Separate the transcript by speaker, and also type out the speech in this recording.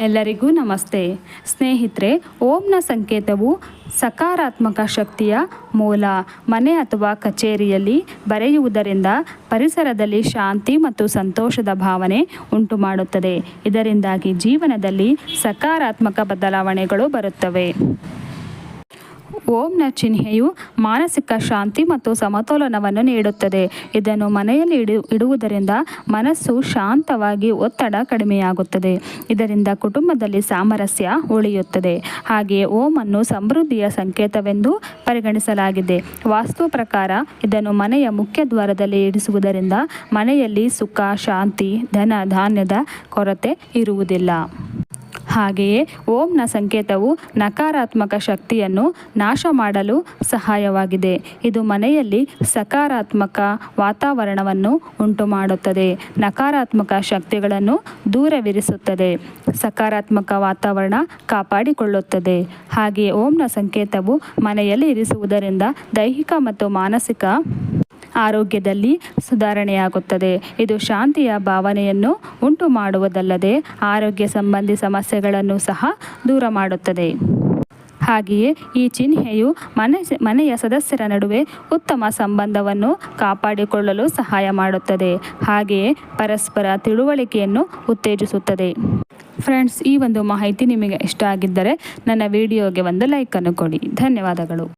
Speaker 1: ಎಲ್ಲರಿಗೂ ನಮಸ್ತೆ ಸ್ನೇಹಿತರೆ. ಓಂನ ಸಂಕೇತವು ಸಕಾರಾತ್ಮಕ ಶಕ್ತಿಯ ಮೂಲ. ಮನೆ ಅಥವಾ ಕಚೇರಿಯಲ್ಲಿ ಬರೆಯುವುದರಿಂದ ಪರಿಸರದಲ್ಲಿ ಶಾಂತಿ ಮತ್ತು ಸಂತೋಷದ ಭಾವನೆ ಉಂಟುಮಾಡುತ್ತದೆ. ಇದರಿಂದಾಗಿ ಜೀವನದಲ್ಲಿ ಸಕಾರಾತ್ಮಕ ಬದಲಾವಣೆಗಳು ಬರುತ್ತವೆ. ಓಂನ ಚಿಹ್ನೆಯು ಮಾನಸಿಕ ಶಾಂತಿ ಮತ್ತು ಸಮತೋಲನವನ್ನು ನೀಡುತ್ತದೆ. ಇದನ್ನು ಮನೆಯಲ್ಲಿ ಇಡುವುದರಿಂದ ಮನಸ್ಸು ಶಾಂತವಾಗಿ ಒತ್ತಡ ಕಡಿಮೆಯಾಗುತ್ತದೆ. ಇದರಿಂದ ಕುಟುಂಬದಲ್ಲಿ ಸಾಮರಸ್ಯ ಉಳಿಯುತ್ತದೆ. ಹಾಗೆಯೇ ಓಂ ಸಮೃದ್ಧಿಯ ಸಂಕೇತವೆಂದು ಪರಿಗಣಿಸಲಾಗಿದೆ. ವಾಸ್ತು ಪ್ರಕಾರ ಇದನ್ನು ಮನೆಯ ಮುಖ್ಯ ದ್ವಾರದಲ್ಲಿ ಇರಿಸುವುದರಿಂದ ಮನೆಯಲ್ಲಿ ಸುಖ, ಶಾಂತಿ, ಧನ ಧಾನ್ಯದ ಕೊರತೆ ಇರುವುದಿಲ್ಲ. ಹಾಗೆಯೇ ಓಂನ ಸಂಕೇತವು ನಕಾರಾತ್ಮಕ ಶಕ್ತಿಯನ್ನು ನಾಶ ಮಾಡಲು ಸಹಾಯವಾಗಿದೆ. ಇದು ಮನೆಯಲ್ಲಿ ಸಕಾರಾತ್ಮಕ ವಾತಾವರಣವನ್ನು ಉಂಟುಮಾಡುತ್ತದೆ, ನಕಾರಾತ್ಮಕ ಶಕ್ತಿಗಳನ್ನು ದೂರವಿರಿಸುತ್ತದೆ, ಸಕಾರಾತ್ಮಕ ವಾತಾವರಣ ಕಾಪಾಡಿಕೊಳ್ಳುತ್ತದೆ. ಹಾಗೆಯೇ ಓಂನ ಸಂಕೇತವು ಮನೆಯಲ್ಲಿ ಇರಿಸುವುದರಿಂದ ದೈಹಿಕ ಮತ್ತು ಮಾನಸಿಕ ಆರೋಗ್ಯದಲ್ಲಿ ಸುಧಾರಣೆಯಾಗುತ್ತದೆ. ಇದು ಶಾಂತಿಯ ಭಾವನೆಯನ್ನು ಉಂಟು ಮಾಡುವುದಲ್ಲದೆ ಆರೋಗ್ಯ ಸಂಬಂಧಿ ಸಮಸ್ಯೆಗಳನ್ನು ಸಹ ದೂರ ಮಾಡುತ್ತದೆ. ಹಾಗೆಯೇ ಈ ಚಿಹ್ನೆಯು ಮನೆಯ ಸದಸ್ಯರ ನಡುವೆ ಉತ್ತಮ ಸಂಬಂಧವನ್ನು ಕಾಪಾಡಿಕೊಳ್ಳಲು ಸಹಾಯ ಮಾಡುತ್ತದೆ. ಹಾಗೆಯೇ ಪರಸ್ಪರ ತಿಳುವಳಿಕೆಯನ್ನು ಉತ್ತೇಜಿಸುತ್ತದೆ. ಫ್ರೆಂಡ್ಸ್, ಈ ಒಂದು ಮಾಹಿತಿ ನಿಮಗೆ ಇಷ್ಟ ಆಗಿದ್ದರೆ ನನ್ನ ವಿಡಿಯೋಗೆ ಒಂದು ಲೈಕನ್ನು ಕೊಡಿ. ಧನ್ಯವಾದಗಳು.